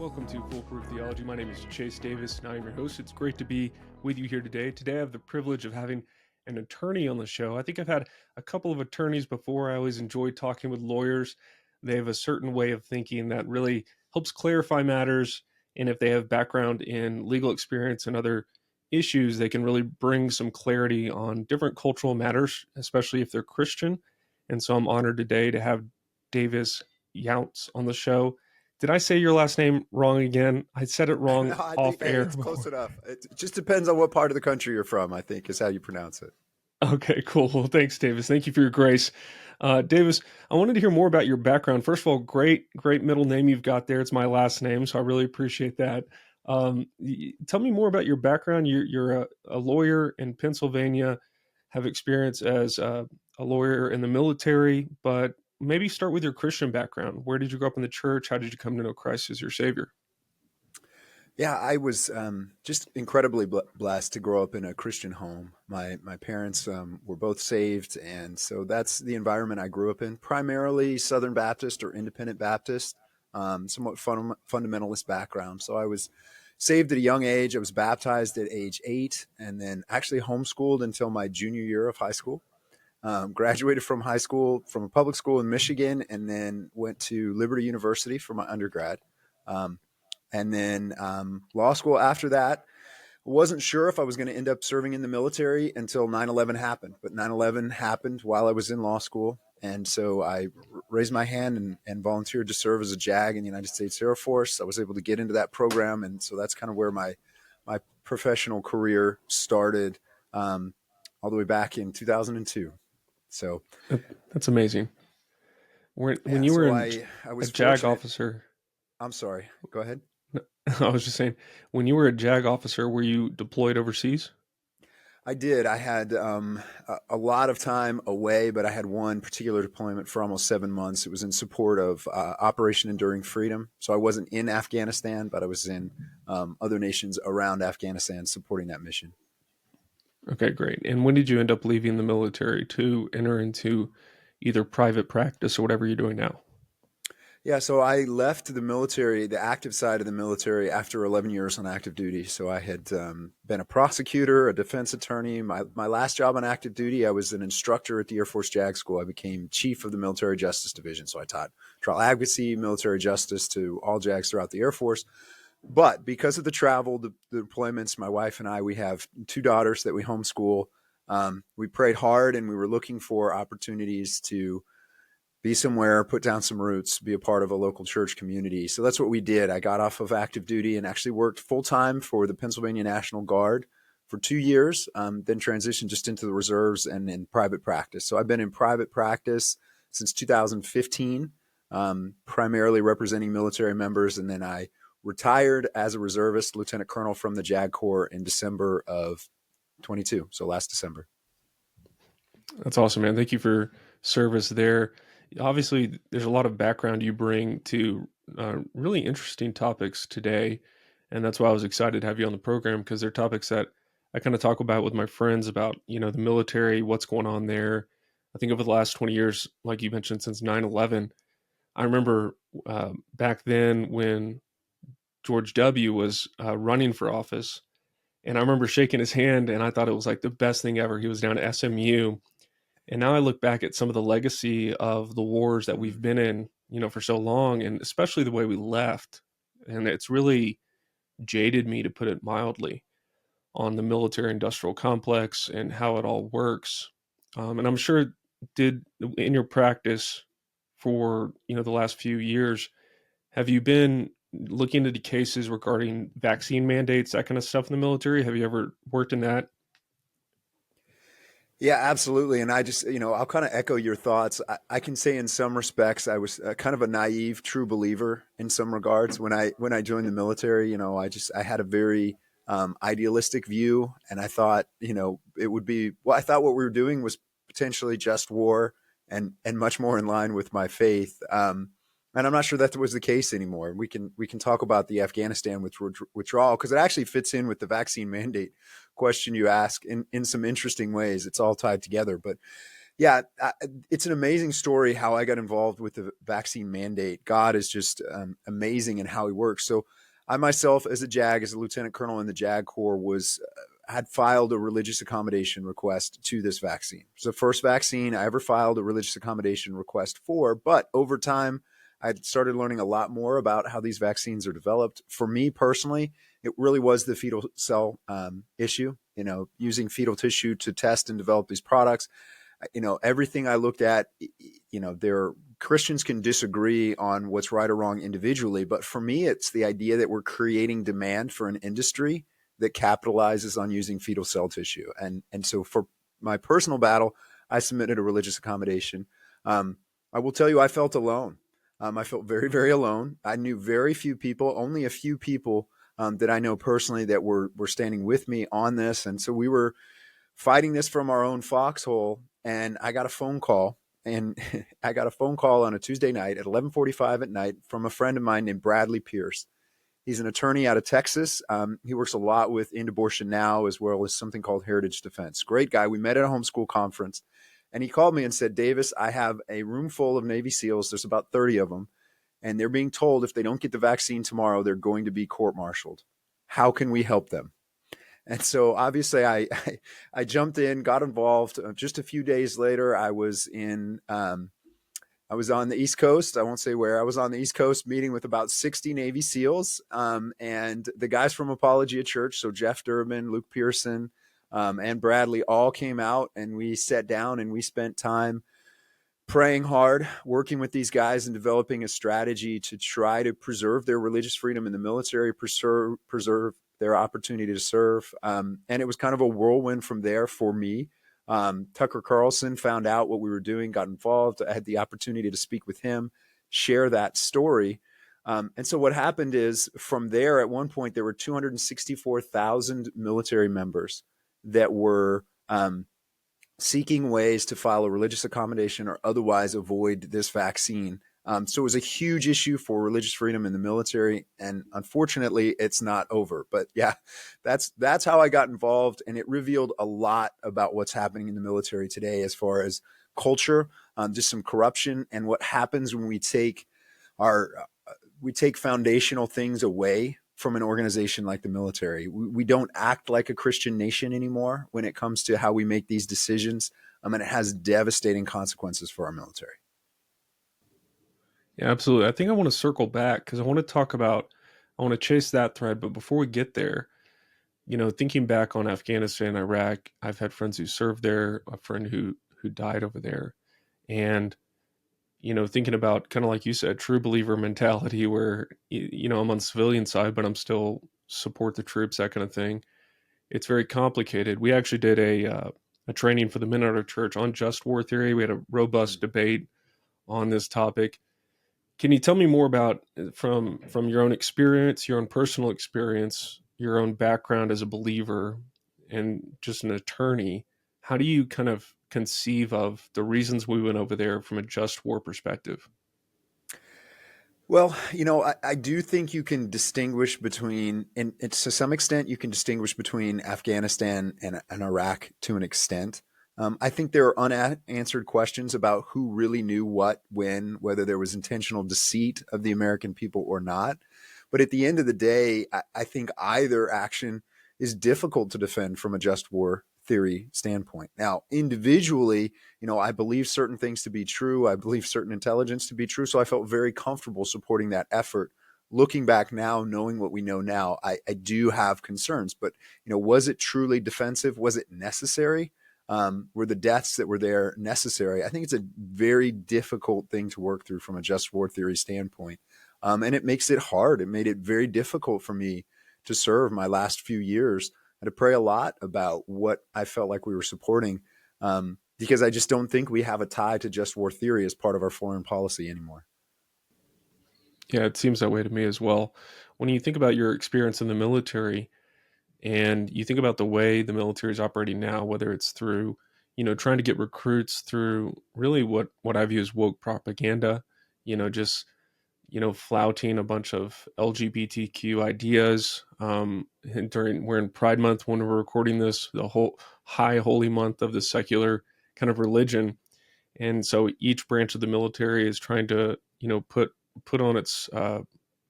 Welcome to Foolproof Theology. My name is Chase Davis, and I am your host. It's great to be with you here today. Today, I have the privilege of having an attorney on the show. I think I've had a couple of attorneys before. I always enjoy talking with lawyers. They have a certain way of thinking that really helps clarify matters. And if they have background in legal experience and other issues, they can really bring some clarity on different cultural matters, especially if they're Christian. And so I'm honored today to have Davis Younts on the show. Did I say your last name wrong again? I said it No, wrong I off think, hey, air it's close before. enough. It just depends on what part of the country you're from, I think, is how you pronounce it. Okay, cool. Well, thanks, Davis. Thank you for your grace. Davis, I wanted to hear more about your background. First of all, great middle name you've got there. It's my last name, so I really appreciate that. Tell me more about your background. You're a lawyer in Pennsylvania, have experience as a lawyer in the military, but maybe start with your Christian background. Where did you grow up in the church? How did you come to know Christ as your Savior? Yeah, I was just incredibly blessed to grow up in a Christian home. My parents were both saved, and so that's the environment I grew up in. Primarily Southern Baptist or Independent Baptist, somewhat fundamentalist background. So I was saved at a young age. I was baptized at age 8, and then actually homeschooled until my junior year of high school. Graduated from high school from a public school in Michigan, and then went to Liberty University for my undergrad. Um, and then law school after that. Wasn't sure if I was going to end up serving in the military until 9/11 happened, but 9/11 happened while I was in law school. And so I raised my hand and volunteered to serve as a JAG in the United States Air Force. I was able to get into that program. And so that's kind of where my professional career started, all the way back in 2002. So, That's amazing. When yeah, you were so in I a was JAG fortunate. officer, I'm sorry. Go ahead. I was just saying, when you were a JAG officer, were you deployed overseas? I did. I had a lot of time away, but I had one particular deployment for almost 7 months. It was in support of Operation Enduring Freedom. So I wasn't in Afghanistan, but I was in other nations around Afghanistan supporting that mission. Okay, great. And when did you end up leaving the military to enter into either private practice or whatever you're doing now? Yeah, so I left the military, the active side of the military, after 11 years on active duty. So I had been a prosecutor, a defense attorney. My last job on active duty, I was an instructor at the Air Force JAG School. I became chief of the Military Justice Division. So I taught trial advocacy, military justice to all JAGs throughout the Air Force. But because of the travel, the deployments, my wife and I, we have 2 daughters that we homeschool. We prayed hard, and we were looking for opportunities to be somewhere, put down some roots, be a part of a local church community. So that's what we did. I got off of active duty and actually worked full time for the Pennsylvania National Guard for 2 years, then transitioned just into the reserves and in private practice. So I've been in private practice since 2015, primarily representing military members. And then I retired as a reservist, lieutenant colonel from the JAG Corps in December of 22. So last December. That's awesome, man. Thank you for service there. Obviously, there's a lot of background you bring to really interesting topics today. And that's why I was excited to have you on the program because they're topics that I kind of talk about with my friends about, the military, what's going on there. I think over the last 20 years, like you mentioned, since 9/11, I remember back then when George W. was running for office, and I remember shaking his hand, and I thought it was like the best thing ever. He was down at SMU, and now I look back at some of the legacy of the wars that we've been in, for so long, and especially the way we left, and it's really jaded me, to put it mildly, on the military-industrial complex and how it all works. And I'm sure did in your practice for the last few years, have you been looking into cases regarding vaccine mandates, that kind of stuff in the military? Have you ever worked in that? Yeah, absolutely. And I just, I'll kind of echo your thoughts. I can say in some respects, I was kind of a naive, true believer in some regards. When I joined the military, I had a very idealistic view, and I thought, it would be, well, I thought what we were doing was potentially just war and much more in line with my faith. And I'm not sure that was the case anymore. We can talk about the Afghanistan withdrawal because it actually fits in with the vaccine mandate question you ask in some interesting ways. It's all tied together. But Yeah, it's an amazing story how I got involved with the vaccine mandate. God is just amazing in how He works. So, I myself, as a JAG, as a lieutenant colonel in the JAG Corps, was had filed a religious accommodation request to this vaccine. It's the first vaccine I ever filed a religious accommodation request for. But over time, I started learning a lot more about how these vaccines are developed. For me personally, it really was the fetal cell issue. You know, using fetal tissue to test and develop these products. You know, everything I looked at, you know, there Christians can disagree on what's right or wrong individually, but for me it's the idea that we're creating demand for an industry that capitalizes on using fetal cell tissue. And so for my personal battle, I submitted a religious accommodation. um, I will tell you, I felt alone. I felt very, very alone. I knew very few people, only a few people that I know personally that were standing with me on this. And so we were fighting this from our own foxhole. And I got a phone call, and I got a phone call on a Tuesday night at 11:45 at night from a friend of mine named Bradley Pierce. He's an attorney out of Texas. He works a lot with End Abortion Now, as well as something called Heritage Defense. Great guy. We met at a homeschool conference, and he called me and said, Davis, I have a room full of Navy SEALs. There's about 30 of them, and they're being told if they don't get the vaccine tomorrow, they're going to be court-martialed. How can we help them? And so obviously I jumped in, got involved. Just a few days later, I was on the East Coast. I won't say where. I was on the East Coast meeting with about 60 Navy SEALs, and the guys from Apologia Church. So Jeff Durbin, Luke Pearson, and Bradley all came out, and we sat down and we spent time praying hard, working with these guys and developing a strategy to try to preserve their religious freedom in the military, preserve their opportunity to serve. And it was kind of a whirlwind from there for me. Tucker Carlson found out what we were doing, got involved. I had the opportunity to speak with him, share that story. And so what happened is from there, at one point, there were 264,000 military members that were seeking ways to file a religious accommodation or otherwise avoid this vaccine. So it was a huge issue for religious freedom in the military, and unfortunately, it's not over. But yeah, that's how I got involved, and it revealed a lot about what's happening in the military today, as far as culture, just some corruption, and what happens when our we take foundational things away from an organization like the military. We don't act like a Christian nation anymore when it comes to how we make these decisions. And it has devastating consequences for our military. Yeah, absolutely. I think I want to circle back because I want to chase that thread. But before we get there, thinking back on Afghanistan, Iraq, I've had friends who served there, a friend who died over there, and thinking about kind of like you said, true believer mentality, where I'm on the civilian side, but I'm still support the troops, that kind of thing. It's very complicated. We actually did a training for the men at our church on just war theory. We had a robust debate on this topic. Can you tell me more about from your own experience, your own personal experience, your own background as a believer and just an attorney? How do you kind of conceive of the reasons we went over there from a just war perspective? Well, I do think you can distinguish between, and it's, to some extent, you can distinguish between Afghanistan and Iraq to an extent. I think there are unanswered questions about who really knew what, when, whether there was intentional deceit of the American people or not. But at the end of the day, I think either action is difficult to defend from a just war theory standpoint. Now, individually, I believe certain things to be true. I believe certain intelligence to be true. So I felt very comfortable supporting that effort. Looking back now, knowing what we know now, I do have concerns. But, was it truly defensive? Was it necessary? Were the deaths that were there necessary? I think it's a very difficult thing to work through from a just war theory standpoint. And it makes it hard. It made it very difficult for me to serve my last few years. I had to pray a lot about what I felt like we were supporting, because I just don't think we have a tie to just war theory as part of our foreign policy anymore. Yeah, it seems that way to me as well. When you think about your experience in the military and you think about the way the military is operating now, whether it's through, trying to get recruits through really what I view as woke propaganda, just flouting a bunch of LGBTQ ideas. And we're in Pride Month when we're recording this, the whole high holy month of the secular kind of religion. And so each branch of the military is trying to, put on its,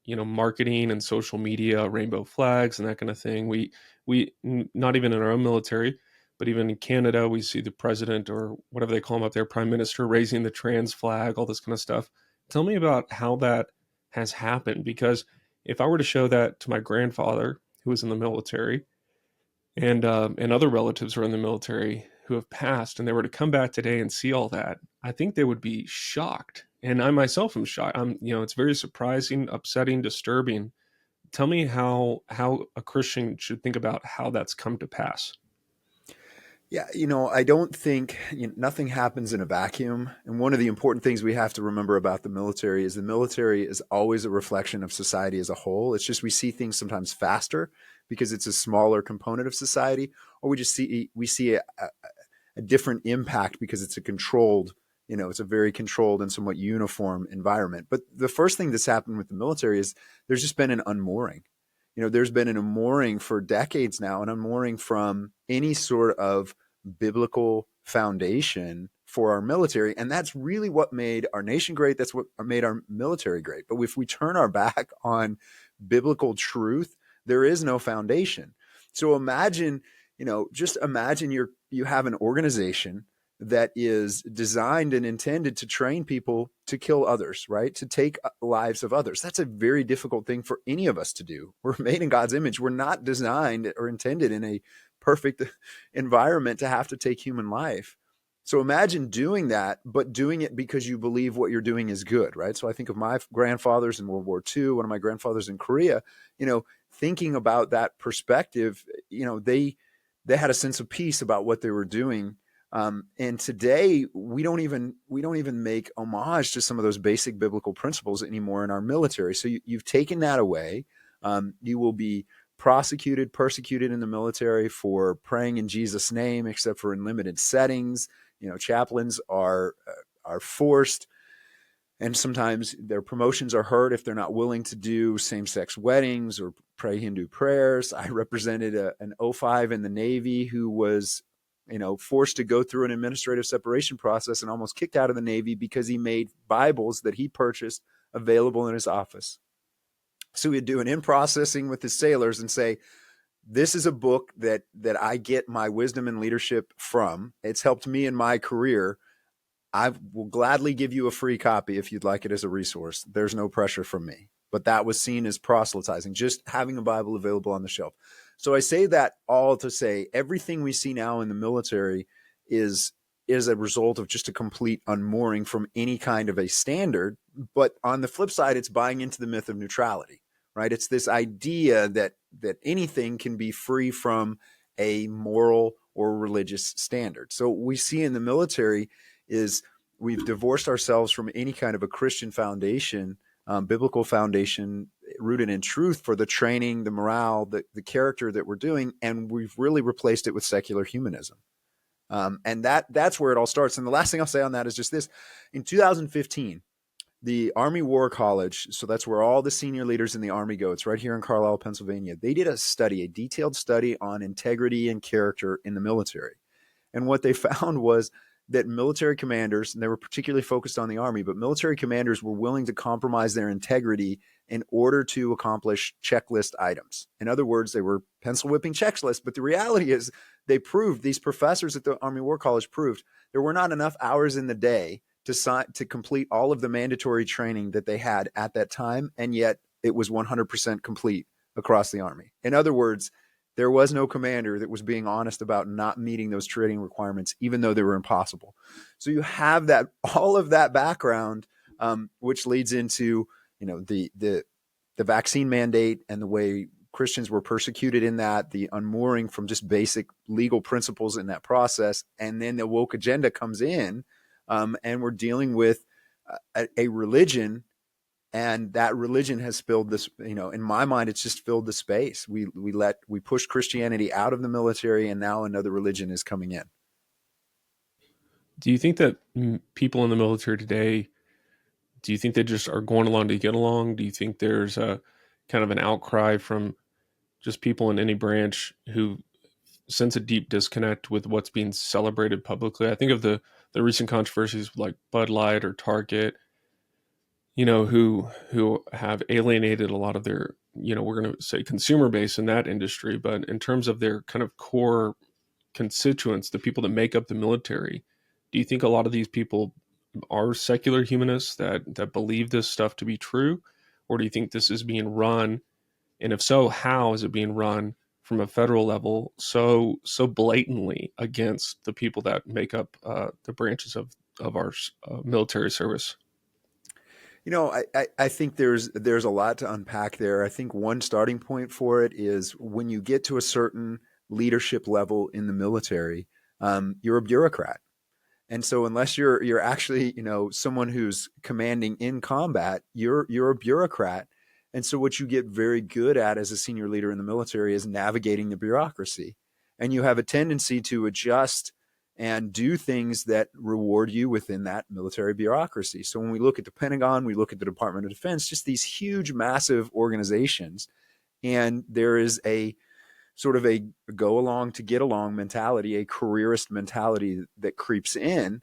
marketing and social media, rainbow flags and that kind of thing. Not even in our own military, but even in Canada, we see the president or whatever they call him up there, prime minister, raising the trans flag, all this kind of stuff. Tell me about how that has happened, because if I were to show that to my grandfather, who was in the military, and other relatives who are in the military who have passed, and they were to come back today and see all that, I think they would be shocked. And I myself am shocked. It's very surprising, upsetting, disturbing. Tell me how a Christian should think about how that's come to pass. Yeah, I don't think nothing happens in a vacuum. And one of the important things we have to remember about the military is always a reflection of society as a whole. It's just we see things sometimes faster because it's a smaller component of society, or we see a different impact because it's a controlled, it's a very controlled and somewhat uniform environment. But the first thing that's happened with the military is there's just been an unmooring. There's been an unmooring for decades now, an unmooring from any sort of biblical foundation for our military. And that's really what made our nation great. That's what made our military great. But if we turn our back on biblical truth, there is no foundation. So imagine, just imagine you have an organization that is designed and intended to train people to kill others, right? To take lives of others. That's a very difficult thing for any of us to do. We're made in God's image. We're not designed or intended in a perfect environment to have to take human life. So imagine doing that, but doing it because you believe what you're doing is good, right? So I think of my grandfathers in World War II, one of my grandfathers in Korea, thinking about that perspective, they had a sense of peace about what they were doing. And today we don't even make homage to some of those basic biblical principles anymore in our military. So you've taken that away. You will be prosecuted, persecuted in the military for praying in Jesus' name, except for in limited settings. Chaplains are forced, and sometimes their promotions are hurt if they're not willing to do same-sex weddings or pray Hindu prayers. I represented an O5 in the Navy who was, forced to go through an administrative separation process and almost kicked out of the Navy because he made Bibles that he purchased available in his office. So he'd do an in-processing with his sailors and say, this is a book that I get my wisdom and leadership from. It's helped me in my career. I will gladly give you a free copy if you'd like it as a resource. There's no pressure from me. But that was seen as proselytizing, just having a Bible available on the shelf. So I say that all to say everything we see now in the military is a result of just a complete unmooring from any kind of a standard. But on the flip side, it's buying into the myth of neutrality, right? It's this idea that anything can be free from a moral or religious standard. So what we see in the military is we've divorced ourselves from any kind of a Christian foundation, biblical foundation rooted in truth for the training, the morale, the character that we're doing, and we've really replaced it with secular humanism. And that's where it all starts. And the last thing I'll say on that is just this. In 2015, the Army War College, so that's where all the senior leaders in the Army go. It's right here in Carlisle, Pennsylvania. They did a detailed study on integrity and character in the military. And what they found was that military commanders, and they were particularly focused on the Army, but military commanders were willing to compromise their integrity in order to accomplish checklist items. In other words, they were pencil whipping checklists. But the reality is, these professors at the Army War College proved there were not enough hours in the day to complete all of the mandatory training that they had at that time, and yet it was 100% complete across the Army. In other words, there was no commander that was being honest about not meeting those training requirements, even though they were impossible. So you have all of that background, which leads into the vaccine mandate and the way Christians were persecuted in that, the unmooring from just basic legal principles in that process, and then the woke agenda comes in, and we're dealing with a religion, and that religion has filled this, in my mind, it's just filled the space. We pushed Christianity out of the military, and now another religion is coming in. Do you think that people in the military today, do you think they just are going along to get along? Do you think there's a kind of an outcry from just people in any branch who sense a deep disconnect with what's being celebrated publicly. I think of the recent controversies like Bud Light or Target, who have alienated a lot of their, we're going to say consumer base in that industry, but in terms of their kind of core constituents, the people that make up the military, do you think a lot of these people are secular humanists that believe this stuff to be true, or do you think this is being run, and if so, how is it being run from a federal level so blatantly against the people that make up the branches of our military service? I think there's a lot to unpack there. I think one starting point for it is when you get to a certain leadership level in the military, you're a bureaucrat. And so unless you're actually, someone who's commanding in combat, you're a bureaucrat. And so what you get very good at as a senior leader in the military is navigating the bureaucracy. And you have a tendency to adjust and do things that reward you within that military bureaucracy. So when we look at the Pentagon, we look at the Department of Defense, just these huge, massive organizations, and there is a sort of a go along to get along mentality, a careerist mentality that creeps in.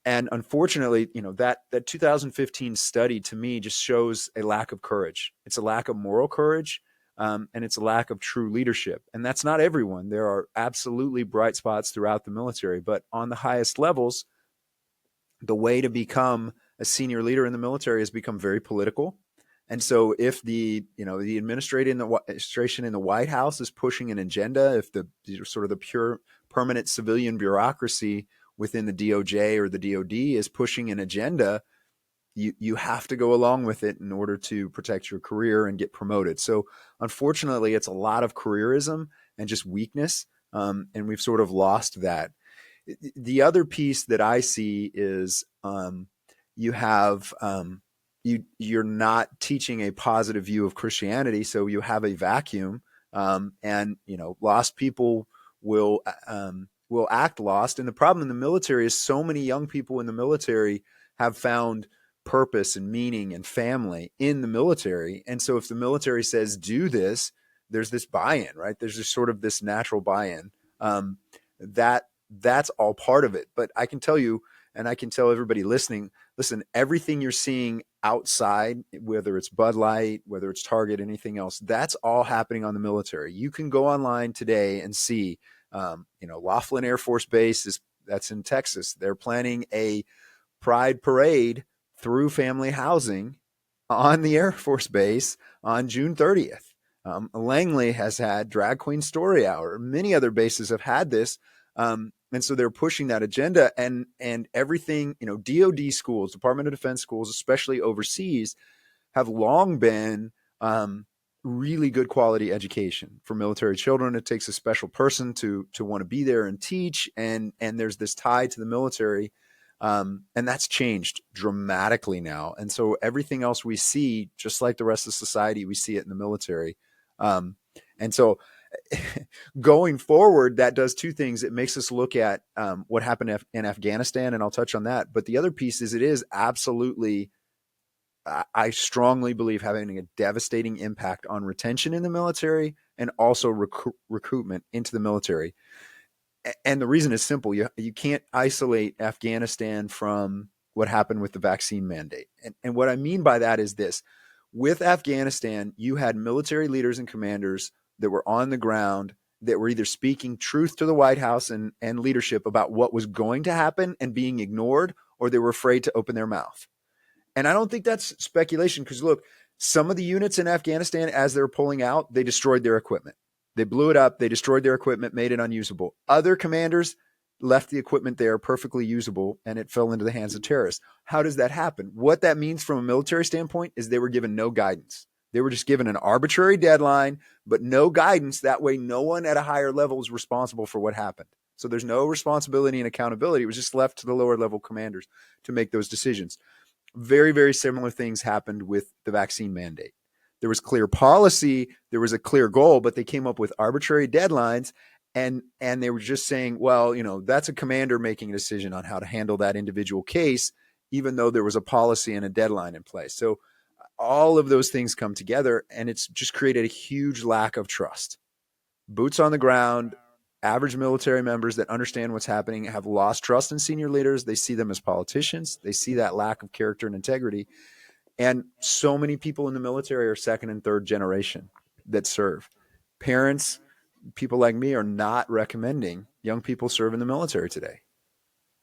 And unfortunately, that 2015 study to me just shows a lack of courage. It's a lack of moral courage, and it's a lack of true leadership. And that's not everyone. There are absolutely bright spots throughout the military, but on the highest levels, the way to become a senior leader in the military has become very political. And so if the administration in the White House is pushing an agenda, if the sort of the pure permanent civilian bureaucracy within the DOJ or the DOD is pushing an agenda, you have to go along with it in order to protect your career and get promoted. So unfortunately, it's a lot of careerism and just weakness, and we've sort of lost that. The other piece that I see is you have you're not teaching a positive view of Christianity, so you have a vacuum, and lost people will act lost. And the problem in the military is so many young people in the military have found purpose and meaning and family in the military, and so if the military says do this, there's this buy-in, right? There's just sort of this natural buy-in. That's all part of it. But I can tell you, and I can tell everybody listening, listen, everything you're seeing outside, whether it's Bud Light, whether it's Target, anything else, that's all happening on the military. You can go online today and see, Laughlin Air Force Base that's in Texas. They're planning a pride parade through family housing on the Air Force Base on June 30th. Langley has had Drag Queen Story Hour. Many other bases have had this. And so they're pushing that agenda, and everything, DOD schools, Department of Defense schools, especially overseas, have long been really good quality education for military children. It takes a special person to want to be there and teach, and there's this tie to the military, and that's changed dramatically now. And so everything else we see, just like the rest of society, we see it in the military. And so going forward, that does two things. It makes us look at what happened in Afghanistan, and I'll touch on that. But the other piece is it is absolutely, I strongly believe, having a devastating impact on retention in the military and also recruitment into the military. And the reason is simple. You can't isolate Afghanistan from what happened with the vaccine mandate. And what I mean by that is this. With Afghanistan, you had military leaders and commanders that were on the ground that were either speaking truth to the White House and leadership about what was going to happen and being ignored, or they were afraid to open their mouth. And I don't think that's speculation, because look, some of the units in Afghanistan, as they're pulling out, they destroyed their equipment. They blew it up. They destroyed their equipment, made it unusable. Other commanders left the equipment there perfectly usable, and it fell into the hands of terrorists. How does that happen? What that means from a military standpoint is they were given no guidance. They were just given an arbitrary deadline, but no guidance. That way, no one at a higher level is responsible for what happened. So there's no responsibility and accountability. It was just left to the lower level commanders to make those decisions. Very, very similar things happened with the vaccine mandate. There was clear policy, there was a clear goal, but they came up with arbitrary deadlines, and they were just saying, well, that's a commander making a decision on how to handle that individual case, even though there was a policy and a deadline in place. So all of those things come together, and it's just created a huge lack of trust. Boots on the ground, average military members that understand what's happening have lost trust in senior leaders. They see them as politicians. They see that lack of character and integrity. And so many people in the military are second and third generation that serve. Parents, people like me, are not recommending young people serve in the military today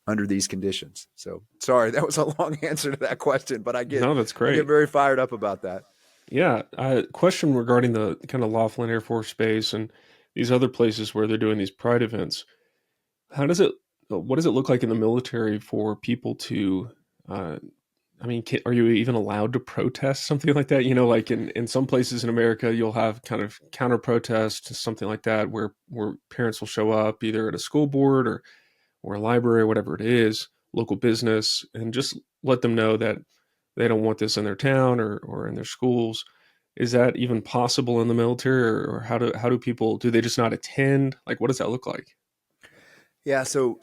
under these conditions. So sorry, that was a long answer to that question, but No, that's I get great. very fired up about that. Yeah, question regarding the kind of Laughlin Air Force Base and these other places where they're doing these pride events. How does it? What does it look like in the military for people to? Uh, I mean, are you even allowed to protest something like that? You know, like in some places in America, you'll have kind of counter protest to something like that, where parents will show up either at a school board or a library, or whatever it is, local business, and just let them know that they don't want this in their town or in their schools. Is that even possible in the military, or how do people, do they just not attend? Like, what does that look like? Yeah, so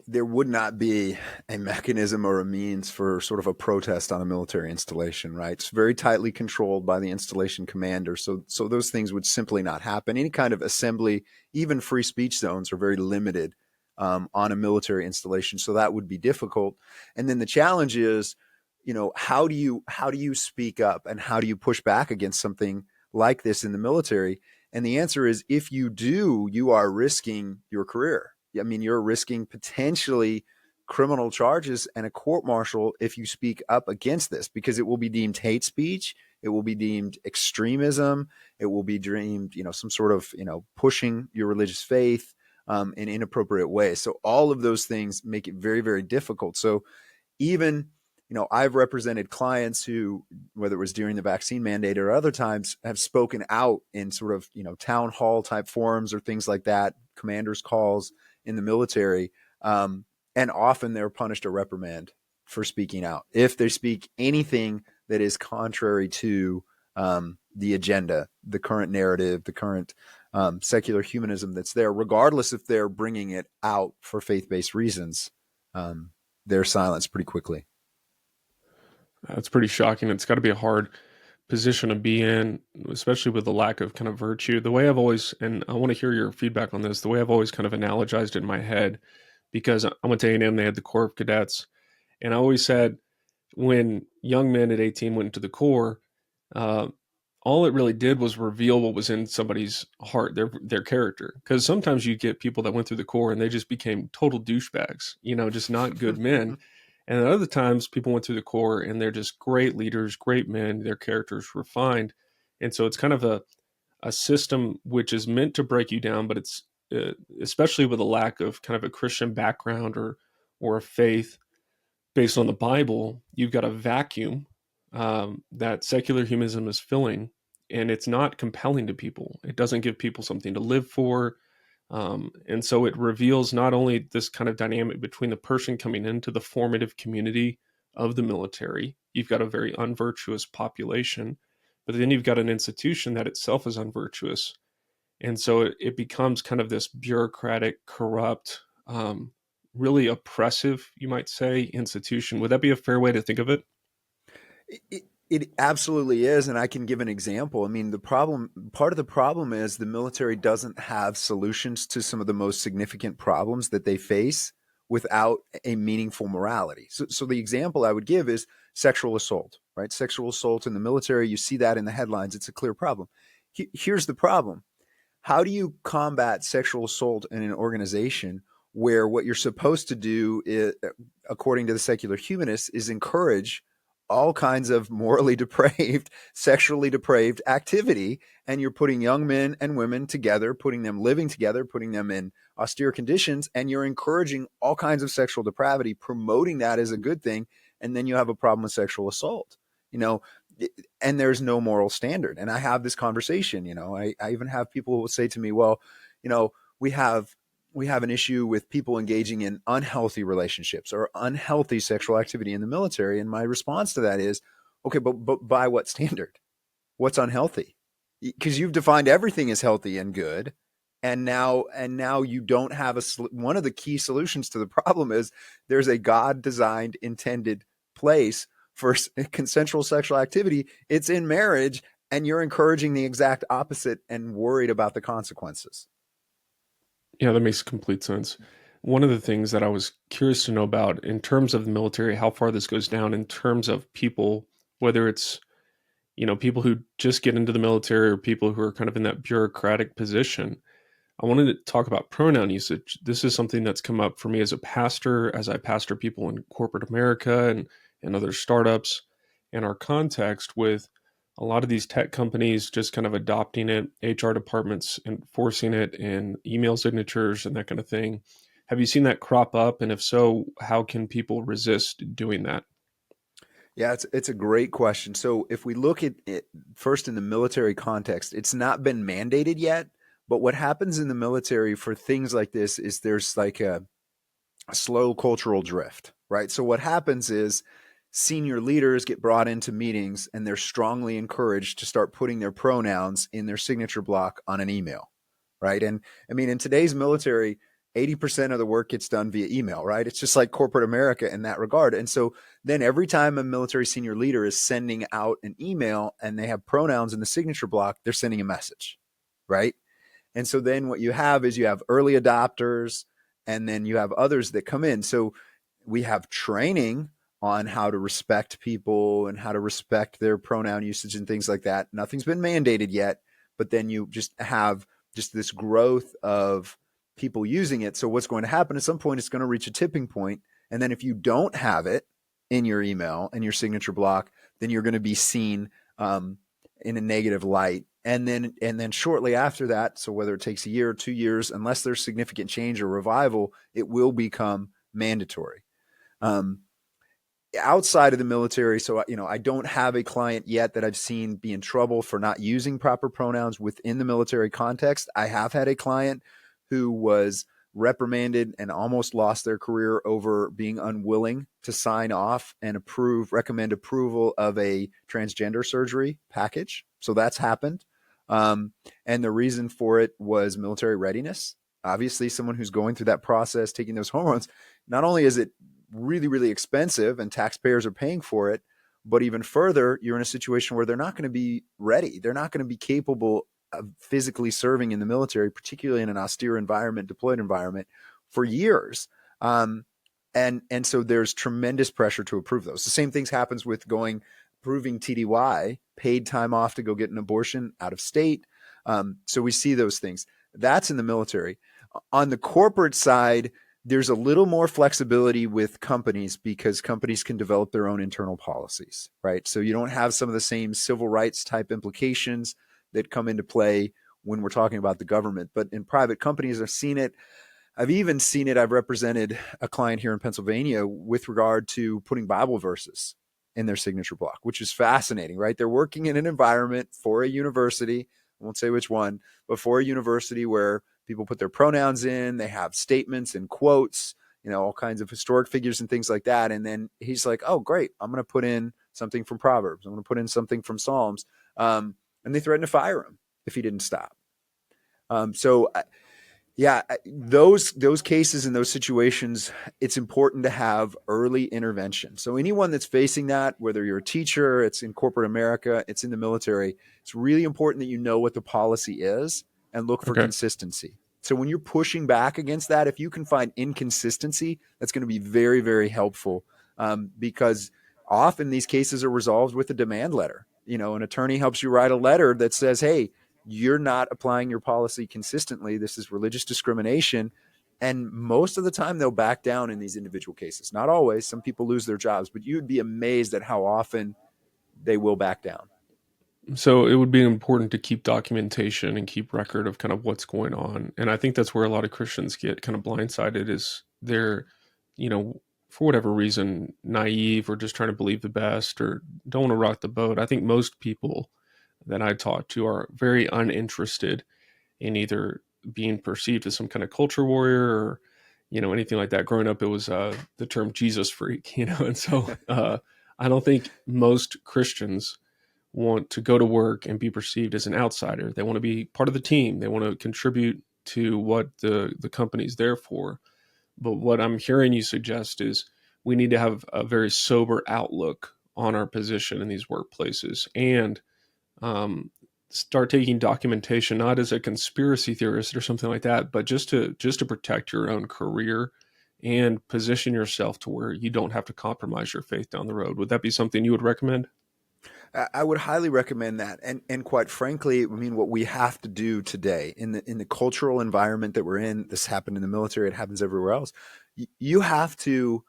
there would not be a mechanism or a means for sort of a protest on a military installation, right? It's very tightly controlled by the installation commander, so those things would simply not happen. Any kind of assembly, even free speech zones, are very limited on a military installation, so that would be difficult. And then the challenge is, how do you speak up and how do you push back against something like this in the military? And the answer is, if you do, you are risking your career. I mean, you're risking potentially criminal charges and a court martial if you speak up against this, because it will be deemed hate speech. It will be deemed extremism. It will be deemed, some sort of, pushing your religious faith in inappropriate ways. So all of those things make it very, very difficult. So even, I've represented clients who, whether it was during the vaccine mandate or other times, have spoken out in sort of, town hall type forums or things like that, commanders calls in the military. And often they're punished or reprimand for speaking out if they speak anything that is contrary to the agenda, the current narrative, the current secular humanism that's there, regardless if they're bringing it out for faith-based reasons. They're silenced pretty quickly. It's pretty shocking. It's got to be a hard position to be in, especially with the lack of kind of virtue. The way I've always, and I want to hear your feedback on this, the way I've always kind of analogized it in my head, because I went to A&M, they had the Corps of Cadets, and I always said, when young men at 18 went into the Corps, uh, all it really did was reveal what was in somebody's heart, their character. Because sometimes you get people that went through the Corps and they just became total douchebags, just not good men. And at other times, people went through the Corps and they're just great leaders, great men. Their characters refined, and so it's kind of a system which is meant to break you down, but it's especially with a lack of kind of a Christian background or a faith based on the Bible, you've got a vacuum that secular humanism is filling, and it's not compelling to people. It doesn't give people something to live for. And so it reveals not only this kind of dynamic between the person coming into the formative community of the military, you've got a very unvirtuous population, but then you've got an institution that itself is unvirtuous. And so it becomes kind of this bureaucratic, corrupt, really oppressive, you might say, institution. Would that be a fair way to think of it? It absolutely is, and I can give an example. I mean, part of the problem is the military doesn't have solutions to some of the most significant problems that they face without a meaningful morality. So the example I would give is sexual assault, right? Sexual assault in the military, you see that in the headlines. It's a clear problem. Here's the problem. How do you combat sexual assault in an organization where what you're supposed to do is, according to the secular humanists, is encourage all kinds of morally depraved, sexually depraved activity, and you're putting young men and women together, putting them living together, putting them in austere conditions, and you're encouraging all kinds of sexual depravity, promoting that as a good thing, and then you have a problem with sexual assault. You know, and there's no moral standard. And I have this conversation, I even have people who will say to me, well, you know, we have an issue with people engaging in unhealthy relationships or unhealthy sexual activity in the military. And my response to that is, okay, but by what standard? What's unhealthy? Because you've defined everything as healthy and good. And now you don't have one of the key solutions to the problem is there's a God designed intended place for consensual sexual activity. It's in marriage, and you're encouraging the exact opposite and worried about the consequences. Yeah, that makes complete sense. One of the things that I was curious to know about in terms of the military, how far this goes down in terms of people, whether it's, people who just get into the military or people who are kind of in that bureaucratic position. I wanted to talk about pronoun usage. This is something that's come up for me as a pastor, as I pastor people in corporate America and other startups, and our context with a lot of these tech companies just kind of adopting it, HR departments enforcing it in email signatures and that kind of thing. Have you seen that crop up? And if so, how can people resist doing that? Yeah, it's a great question. So if we look at it first in the military context, it's not been mandated yet. But what happens in the military for things like this is there's like a slow cultural drift, right? So what happens is senior leaders get brought into meetings and they're strongly encouraged to start putting their pronouns in their signature block on an email, right? And I mean, in today's military, 80% of the work gets done via email, right? It's just like corporate America in that regard. And so then every time a military senior leader is sending out an email and they have pronouns in the signature block, they're sending a message, right? And so then what you have is you have early adopters and then you have others that come in. So we have training on how to respect people and how to respect their pronoun usage and things like that. Nothing's been mandated yet, but then you just have just this growth of people using it. So what's going to happen at some point, it's going to reach a tipping point. And then if you don't have it in your email and your signature block, then you're going to be seen in a negative light. And then shortly after that, so whether it takes a year or 2 years, unless there's significant change or revival, it will become mandatory. Um, Outside of the military, so I don't have a client yet that I've seen be in trouble for not using proper pronouns within the military context. I have had a client who was reprimanded and almost lost their career over being unwilling to sign off and recommend approval of a transgender surgery package. So that's happened. And the reason for it was military readiness. Obviously, someone who's going through that process, taking those hormones, not only is it really, really expensive and taxpayers are paying for it, but even further, you're in a situation where they're not going to be ready. They're not going to be capable of physically serving in the military, particularly in an austere environment, deployed environment, for years. And so there's tremendous pressure to approve those. The same things happens with approving TDY, paid time off to go get an abortion out of state. So we see those things. That's in the military. On the corporate side, there's a little more flexibility with companies because companies can develop their own internal policies, right? So you don't have some of the same civil rights type implications that come into play when we're talking about the government. But in private companies, I've seen it. I've even seen it. I've represented a client here in Pennsylvania with regard to putting Bible verses in their signature block, which is fascinating, right? They're working in an environment for a university. I won't say which one, but for a university where people put their pronouns in, they have statements and quotes, all kinds of historic figures and things like that. And then he's like, oh, great. I'm going to put in something from Proverbs. I'm going to put in something from Psalms. And they threatened to fire him if he didn't stop. So yeah, those cases and those situations, it's important to have early intervention. So anyone that's facing that, whether you're a teacher, it's in corporate America, it's in the military, it's really important that you know what the policy is and look for Okay. consistency. So when you're pushing back against that, if you can find inconsistency, that's going to be very, very helpful, because often these cases are resolved with a demand letter. An attorney helps you write a letter that says, hey, you're not applying your policy consistently. This is religious discrimination. And most of the time, they'll back down in these individual cases. Not always. Some people lose their jobs, but you'd be amazed at how often they will back down. So it would be important to keep documentation and keep record of kind of what's going on. And I think that's where a lot of Christians get kind of blindsided is they're, you know, for whatever reason, naive or just trying to believe the best or don't want to rock the boat. I think most people that I talk to are very uninterested in either being perceived as some kind of culture warrior or, anything like that. Growing up, it was the term Jesus freak, and so I don't think most Christians want to go to work and be perceived as an outsider. They want to be part of the team. They want to contribute to what the company's there for. But what I'm hearing you suggest is we need to have a very sober outlook on our position in these workplaces. And start taking documentation, not as a conspiracy theorist or something like that, but just to protect your own career and position yourself to where you don't have to compromise your faith down the road. Would that be something you would recommend? I would highly recommend that. And quite frankly, I mean, what we have to do today in the cultural environment that we're in, this happened in the military, it happens everywhere else. You have to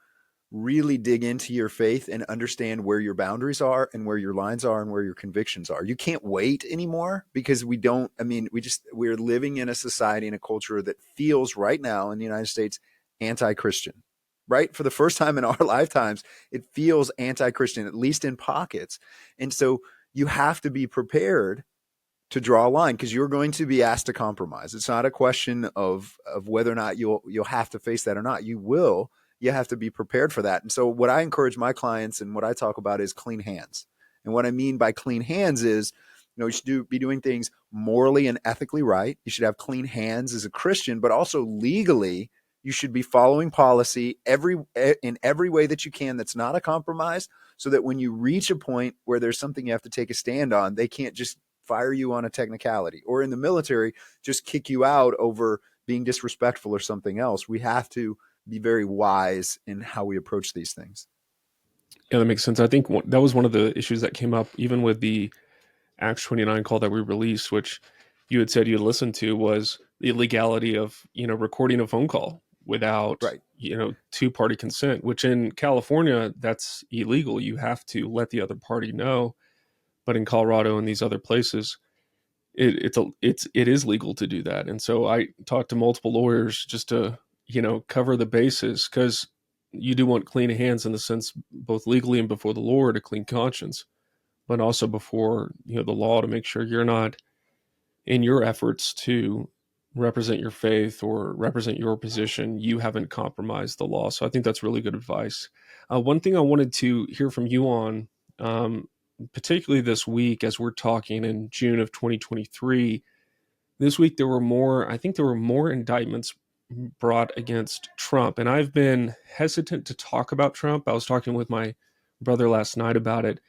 really dig into your faith and understand where your boundaries are and where your lines are and where your convictions are. You can't wait anymore because we don't, I mean, we're living in a society and a culture that feels right now in the United States anti-Christian, right? For the first time in our lifetimes, it feels anti-Christian, at least in pockets. And so you have to be prepared to draw a line because you're going to be asked to compromise. It's not a question of whether or not you'll have to face that or not. You will. You have to be prepared for that. And so what I encourage my clients and what I talk about is clean hands. And what I mean by clean hands is, you should be doing things morally and ethically right. You should have clean hands as a Christian, but also legally, you should be following policy in every way that you can that's not a compromise, so that when you reach a point where there's something you have to take a stand on, they can't just fire you on a technicality, or in the military, just kick you out over being disrespectful or something else. We have to be very wise in how we approach these things. Yeah, that makes sense. I think that was one of the issues that came up even with the Acts 29 call that we released, which you had said you listened to, was the illegality of, recording a phone call without, Right. two-party consent, which in California, that's illegal. You have to let the other party know. But in Colorado and these other places, it is legal to do that. And so I talked to multiple lawyers just to, cover the bases, because you do want clean hands in the sense, both legally and before the Lord, a clean conscience, but also before, the law, to make sure you're not, in your efforts to represent your faith or represent your position, you haven't compromised the law. So I think that's really good advice. One thing I wanted to hear from you on, particularly this week, as we're talking in June of 2023, this week I think there were more indictments brought against Trump. And I've been hesitant to talk about Trump. I was talking with my brother last night about it.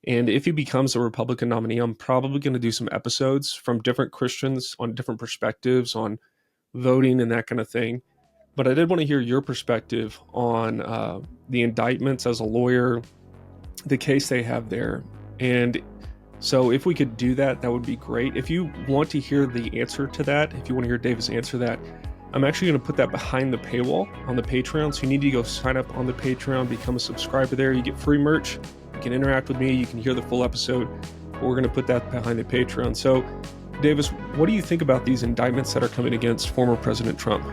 And if he becomes a Republican nominee, I'm probably going to do some episodes from different Christians on different perspectives on voting and that kind of thing. But I did want to hear your perspective on the indictments as a lawyer, the case they have there. And so if we could do that, that would be great. If you want to hear the answer to that, if you want to hear Davis answer that, I'm actually going to put that behind the paywall on the Patreon. So you need to go sign up on the Patreon, become a subscriber there. You get free merch. You can interact with me. You can hear the full episode. But we're going to put that behind the Patreon. So, Davis, what do you think about these indictments that are coming against former President Trump?